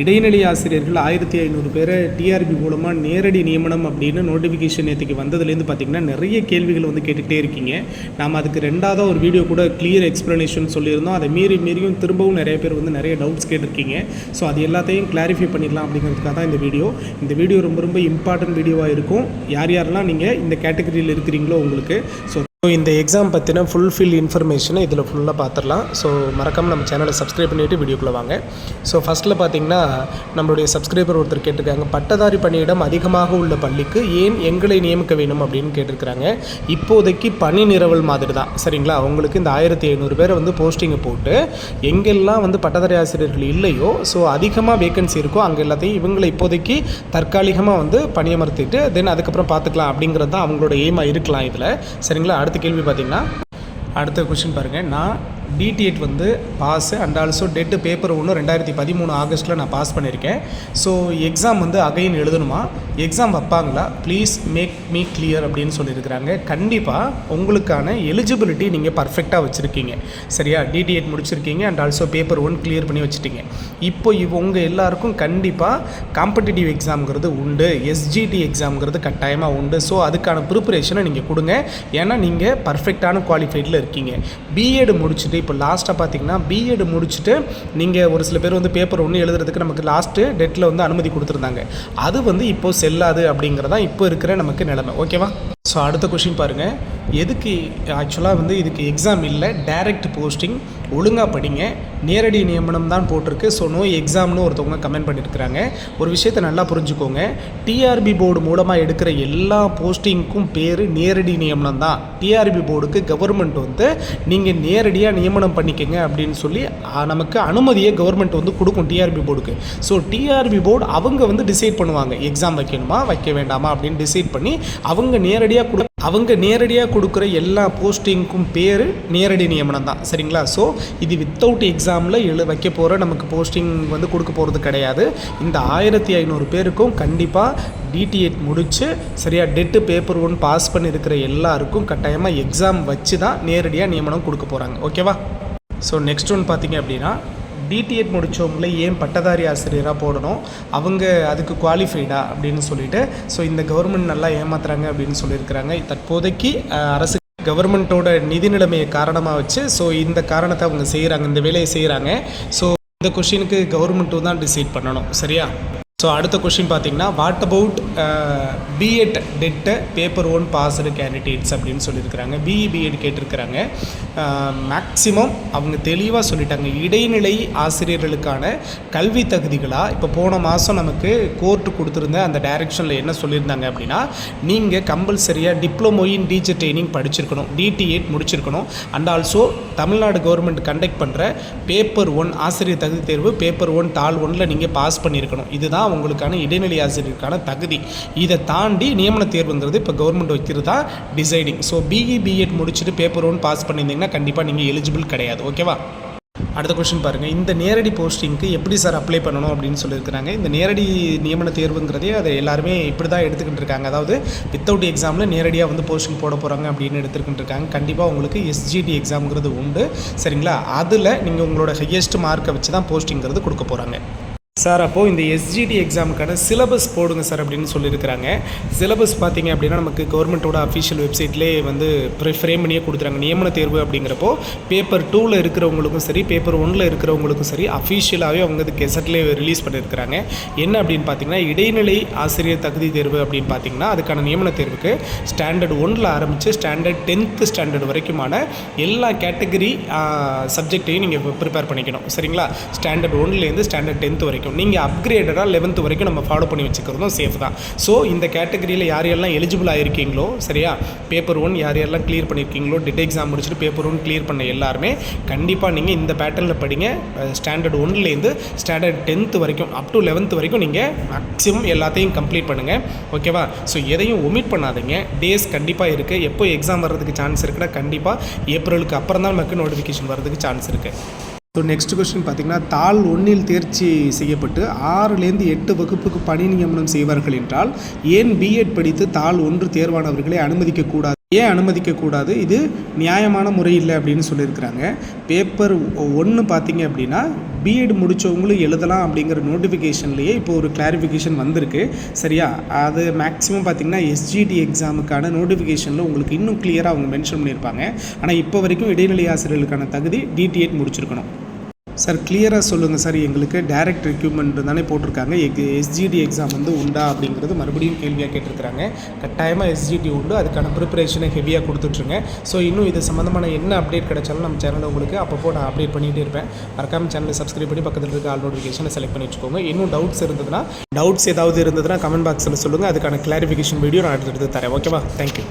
இடைநிலை ஆசிரியர்கள் 1500 பேரை டிஆர்பி மூலமாக நேரடி நியமனம் அப்படின்னு நோட்டிஃபிகேஷன் நேற்றுக்கு வந்ததுலேருந்து பார்த்திங்கன்னா நிறைய கேள்விகள் வந்து கேட்டுகிட்டே இருக்கீங்க. நாம் அதுக்கு ரெண்டாவது ஒரு வீடியோ கூட கிளியர் எக்ஸ்ப்ளனேஷன் சொல்லியிருந்தோம். அதை மீறியும் திரும்பவும் நிறைய பேர் வந்து நிறைய டவுட்ஸ் கேட்டிருக்கீங்க. ஸோ அது எல்லாத்தையும் கிளாரிஃபை பண்ணிடலாம் அப்படிங்கிறதுக்காக தான் இந்த வீடியோ ரொம்ப இம்பார்ட்டன்ட் வீடியோவாக இருக்கும். யாரெல்லாம் நீங்கள் இந்த கேட்டகரியில் இருக்கிறீங்களோ உங்களுக்கு. ஸோ இந்த எக்ஸாம் பற்றின ஃபுல்ஃபில் இன்ஃபர்மேஷனை இதில் ஃபுல்லாக பார்த்துடலாம். ஸோ மறக்காமல் நம்ம சேனலை சப்ஸ்கிரைப் பண்ணிவிட்டு வீடியோக்குள்ளே வாங்க. ஸோ ஃபஸ்ட்டில் பார்த்திங்கன்னா நம்மளுடைய சப்ஸ்கிரைபர் ஒருத்தர் கேட்டிருக்காங்க, பட்டதாரி பணியிடம் அதிகமாக உள்ள பள்ளிக்கு ஏன் எங்களை நியமிக்க வேணும் அப்படின்னு கேட்டிருக்கிறாங்க. இப்போதைக்கு பணி நிரவல் மாதிரி தான், சரிங்களா? அவங்களுக்கு இந்த 1500 பேரை வந்து போஸ்டிங்கை போட்டு எங்கெல்லாம் வந்து பட்டதாரி ஆசிரியர்கள் இல்லையோ, ஸோ அதிகமாக வேக்கன்சி இருக்கோ அங்கே எல்லாத்தையும் இவங்களை இப்போதைக்கு தற்காலிகமாக வந்து பணியமர்த்திட்டு தென் அதுக்கப்புறம் பார்த்துக்கலாம் அப்படிங்கிறது தான் அவங்களோட எய்மாக இருக்கலாம் இதில், சரிங்களா? அடுத்த கேள்வி பார்த்திங்கன்னா, அடுத்த கொஸ்டின் பாருங்கள். நான் DTET வந்து pass and also TET paper 1 2013 ஆகஸ்ட்டில் நான் பாஸ் பண்ணியிருக்கேன். ஸோ எக்ஸாம் வந்து அகைன் எழுதணுமா, எக்ஸாம் வைப்பாங்களா, ப்ளீஸ் மேக் மீ கிளியர் அப்படின்னு சொல்லியிருக்கிறாங்க. கண்டிப்பாக உங்களுக்கான எலிஜிபிலிட்டி நீங்கள் பர்ஃபெக்டாக வச்சுருக்கீங்க, சரியா? DTET முடிச்சிருக்கீங்க அண்ட் ஆல்சோ பேப்பர் 1 கிளியர் பண்ணி வச்சுட்டீங்க. இப்போ உங்கள் எல்லாருக்கும் கண்டிப்பாக காம்படிட்டிவ் எக்ஸாம்ங்கிறது உண்டு, SGT எக்ஸாம்ங்கிறது கட்டாயமாக உண்டு. ஸோ அதுக்கான ப்ரிப்பரேஷனை நீங்கள் கொடுங்க. ஏன்னா நீங்கள் பர்ஃபெக்டான குவாலிஃபைடில் இருக்கீங்க. பிஎட் முடிச்சுட்டு இப்போ லாஸ்ட்டாக பார்த்தீங்கன்னா பிஎட் முடிச்சுட்டு நீங்கள் ஒரு சில பேர் வந்து பேப்பர் 1 எழுதுறதுக்கு நமக்கு லாஸ்ட்டு டேட்டில் வந்து அனுமதி கொடுத்துருந்தாங்க. அது வந்து இப்போது செல்லாது அப்படிங்கிறதான் இப்போ இருக்கிற நமக்கு நிலைமை, ஓகேவா? ஸோ அடுத்த கொஷின் பாருங்கள். எதுக்கு ஆக்சுவலாக வந்து இதுக்கு எக்ஸாம் இல்லை, டைரக்ட் போஸ்டிங். ஒழுங்காக படிங்க, நேரடி நியமனம் தான் போட்டிருக்கு. ஸோ நோ எக்ஸாம்னு ஒருத்தவங்க கமெண்ட் பண்ணியிருக்கிறாங்க. ஒரு விஷயத்தை நல்லா புரிஞ்சுக்கோங்க, டிஆர்பி போர்டு மூலமாக எடுக்கிற எல்லா போஸ்டிங்க்கும் பேர் நேரடி நியமனம் தான். டிஆர்பி போர்டுக்கு கவர்மெண்ட் வந்து நீங்கள் நேரடியாக நியமனம் பண்ணிக்கங்க அப்படின்னு சொல்லி நமக்கு அனுமதியை கவர்மெண்ட் வந்து கொடுக்கும் டிஆர்பி போர்டுக்கு. ஸோ டிஆர்பி போர்டு அவங்க வந்து டிசைட் பண்ணுவாங்க, எக்ஸாம் வைக்கணுமா வைக்க வேண்டாமா அப்படின்னு டிசைட் பண்ணி அவங்க நேரடியாக கொடுக்குற எல்லா போஸ்டிங்க்கும் பேர் நேரடி நியமனம் தான், சரிங்களா? ஸோ இது வித்தவுட் எக்ஸாமில் வைக்க போகிற நமக்கு போஸ்டிங் வந்து கொடுக்க போகிறது கிடையாது. இந்த 1500 பேருக்கும் கண்டிப்பாக DTET முடித்து சரியா டெட்டு பேப்பர் 1 பாஸ் பண்ணியிருக்கிற எல்லாருக்கும் கட்டாயமாக எக்ஸாம் வச்சு தான் நேரடியாக நியமனம் கொடுக்க போகிறாங்க, ஓகேவா? ஸோ நெக்ஸ்ட் ஒன் பார்த்திங்க அப்படின்னா, DTET முடித்தவங்கள ஏன் பட்டதாரி ஆசிரியராக போடணும், அவங்க அதுக்கு குவாலிஃபைடா அப்படின்னு சொல்லிட்டு ஸோ இந்த கவர்மெண்ட் நல்லா ஏமாத்துறாங்க அப்படின்னு சொல்லியிருக்கிறாங்க. தற்போதைக்கு அரசு கவர்மெண்ட்டோட நிதி நிலைமையை காரணமாக வச்சு ஸோ இந்த காரணத்தை அவங்க செய்கிறாங்க, இந்த வேலையை செய்கிறாங்க. ஸோ இந்த கொஷினுக்கு கவர்மெண்ட்டு தான் டிசைட் பண்ணணும், சரியா? ஸோ அடுத்த கொஷின் பார்த்திங்கன்னா, what about BEd TET paper 1 passed candidates அப்படின்னு சொல்லியிருக்கிறாங்க. பிஎட் கேட்டிருக்கிறாங்க. மேக்ஸிமம் அவங்க தெளிவாக சொல்லிட்டாங்க, இடைநிலை ஆசிரியர்களுக்கான கல்வி தகுதிகளாக இப்போ போன மாதம் நமக்கு கோர்ட்டு கொடுத்துருந்த அந்த டைரெக்ஷனில் என்ன சொல்லியிருந்தாங்க அப்படின்னா, நீங்கள் கம்பல்சரியாக டிப்ளமோ இன் டீச்சர் ட்ரைனிங் படிச்சிருக்கணும், DTET முடிச்சிருக்கணும் and also Tamil Nadu government conduct பண்ணுற பேப்பர் 1 ஆசிரியர் தகுதி தேர்வு பேப்பர் 1 தாள் 1ல் நீங்கள் பாஸ் பண்ணியிருக்கணும். இதுதான் உங்களுக்கான இடைநிலை ஆசிரியருக்கான தகுதி. இதை தாண்டி நியமன தேர்வுங்கிறது இப்போ கவர்மெண்ட் வைக்கிறது தான் டிசைடிங். ஸோ BEd முடிச்சுட்டு பேப்பர் 1 பாஸ் பண்ணியிருந்தீங்கன்னா கண்டிப்பாக நீங்கள் எலிஜிபிள் கிடையாது, ஓகேவா? அடுத்த கொஸ்டின் பாருங்கள். இந்த நேரடி போஸ்டிங்க்கு எப்படி சார் அப்ளை பண்ணணும் அப்படின்னு சொல்லியிருக்கிறாங்க. இந்த நேரடி நியமன தேர்வுங்கிறதே அதை எல்லாருமே இப்படி தான் எடுத்துக்கிட்டு இருக்காங்க. அதாவது வித்தவுட் எக்ஸாமில் நேரடியாக வந்து போஸ்டிங் போட போகிறாங்க அப்படின்னு எடுத்துக்கிட்டு இருக்காங்க. கண்டிப்பாக உங்களுக்கு SGT எக்ஸாம்ங்கிறது உண்டு, சரிங்களா? அதில் நீங்கள் உங்களோட ஹையஸ்ட் மார்க்கை வச்சு தான் போஸ்டிங்கிறது கொடுக்க போகிறாங்க. சார் அப்போது இந்த SGT எக்ஸாமுக்கான சிலபஸ் போடுங்க சார் அப்படின்னு சொல்லியிருக்கிறாங்க. சிலபஸ் பார்த்திங்க அப்படின்னா நமக்கு கவர்மெண்ட்டோட அஃபிஷியல் வெப்சைட்லேயே வந்து ஃப்ரேம் பண்ணியே கொடுத்துறாங்க. நியமன தேர்வு அப்படிங்கிறப்போ பேப்பர் 2ல் இருக்கிறவங்களுக்கும் சரி பேப்பர் 1ல் இருக்கிறவங்களுக்கும் சரி அஃபிஷியலாகவே அவங்க இது கெசட்லேயே ரிலீஸ் பண்ணியிருக்கிறாங்க. என்ன அப்படின்னு பார்த்தீங்கன்னா, இடைநிலை ஆசிரியர் தகுதி தேர்வு அப்படின்னு பார்த்தீங்கன்னா அதுக்கான நியமன தேர்வுக்கு ஸ்டாண்டர்ட் 1ல் ஆரம்பித்து ஸ்டாண்டர்ட் 10th ஸ்டாண்டர்ட் வரைக்குமான எல்லா கேட்டகரி சப்ஜெக்டையும் நீங்கள் ப்ரிப்பேர் பண்ணிக்கணும், சரிங்களா? ஸ்டாண்டர்ட் 1லேருந்து ஸ்டாண்டர்ட் 10th வரைக்கும் நீங்கள் அப்கிரேடடாக 11th வரைக்கும் நம்ம ஃபாலோ பண்ணி வச்சுக்கிறதும் சேஃப் தான். ஸோ இந்த கேட்டகரியில் யாரெல்லாம் எலிஜிபிள் ஆகிருக்கீங்களோ, சரியா, பேப்பர் 1 யாரெல்லாம் கிளியர் பண்ணியிருக்கீங்களோ, டெட் எக்ஸாம் முடிச்சுட்டு பேப்பர் 1 கிளியர் பண்ண எல்லாருமே கண்டிப்பாக நீங்கள் இந்த பேட்டர்னில் படிங்க. ஸ்டாண்டர்ட் 1லேருந்து ஸ்டாண்டர்ட் 10th வரைக்கும் அப் டு 11th வரைக்கும் நீங்கள் மேக்ஸிமம் எல்லாத்தையும் கம்ப்ளீட் பண்ணுங்கள், ஓகேவா? ஸோ எதையும் ஒமிட் பண்ணாதீங்க. டேஸ் கண்டிப்பாக இருக்குது. எப்போ எக்ஸாம் வர்றதுக்கு சான்ஸ் இருக்குன்னா கண்டிப்பாக ஏப்ரலுக்கு அப்புறம் தான் நமக்கு நோட்டிஃபிகேஷன் வர்றதுக்கு சான்ஸ் இருக்குது. ஸோ நெக்ஸ்ட் கொஸ்டின் பார்த்திங்கன்னா, தாள் 1ல் தேர்ச்சி செய்யப்பட்டு 6லேருந்து 8 வகுப்புக்கு பணி நியமனம் செய்வார்கள் என்றால் ஏன் பிஎட் படித்து தாள் 1 தேர்வானவர்களை அனுமதிக்கக்கூடாது ஏன் அனுமதிக்கக்கூடாது, இது நியாயமான முறை இல்லை அப்படின்னு சொல்லியிருக்கிறாங்க. பேப்பர் 1 பார்த்தீங்க அப்படின்னா பிஎட் முடித்தவங்களும் எழுதலாம் அப்படிங்கிற நோட்டிஃபிகேஷன்லேயே இப்போ ஒரு கிளாரிஃபிகேஷன் வந்திருக்கு. சரியா, அது மேக்ஸிமம் பார்த்திங்கன்னா எஸ்ஜிடி எக்ஸாமுக்கான நோட்டிஃபிகேஷனில் உங்களுக்கு இன்னும் கிளியராக அவங்க மென்ஷன் பண்ணியிருப்பாங்க. ஆனால் இப்போ வரைக்கும் இடைநிலை ஆசிரியர்களுக்கான தகுதி DT8 முடிச்சிருக்கணும். சார் கிளியராக சொல்லுங்கள் சார், எங்களுக்கு டைரக்ட் ரெக்யூப்மெண்ட் தானே போட்டிருக்காங்க, எஸ்ஜிடி எக்ஸாம் வந்து உண்டா அப்படிங்கிறது மறுபடியும் கேள்வியாக கேட்டிருக்கிறாங்க. கட்டாயமாக எஸ்ஜிடி உண்டு, அதுக்கான ப்ரிப்பரேஷனை ஹெவியாக கொடுத்துட்ருங்க. ஸோ இன்னும் இது சம்மந்தமான என்ன அப்டேட் கிடைச்சாலும் நம்ம சேனலில் உங்களுக்கு அப்பப்போ நான் அப்டேட் பண்ணிகிட்டே இருப்பேன். மறக்காமல் சேனலை சப்ஸ்கிரைப் பண்ணி பக்கத்தில் இருக்க ஆல் நோட்டிஃபிகேஷனை செலக்ட் பண்ணி வச்சுக்கோங்க. இன்னும் டவுட்ஸ் ஏதாவது இருந்ததுன்னா கமெண்ட் பாக்ஸில் சொல்லுங்கள், அதுக்கான கிளாரிஃபிகேஷன் வீடியோ நான் எடுத்து தரேன். ஓகேவா, தேங்க்யூ.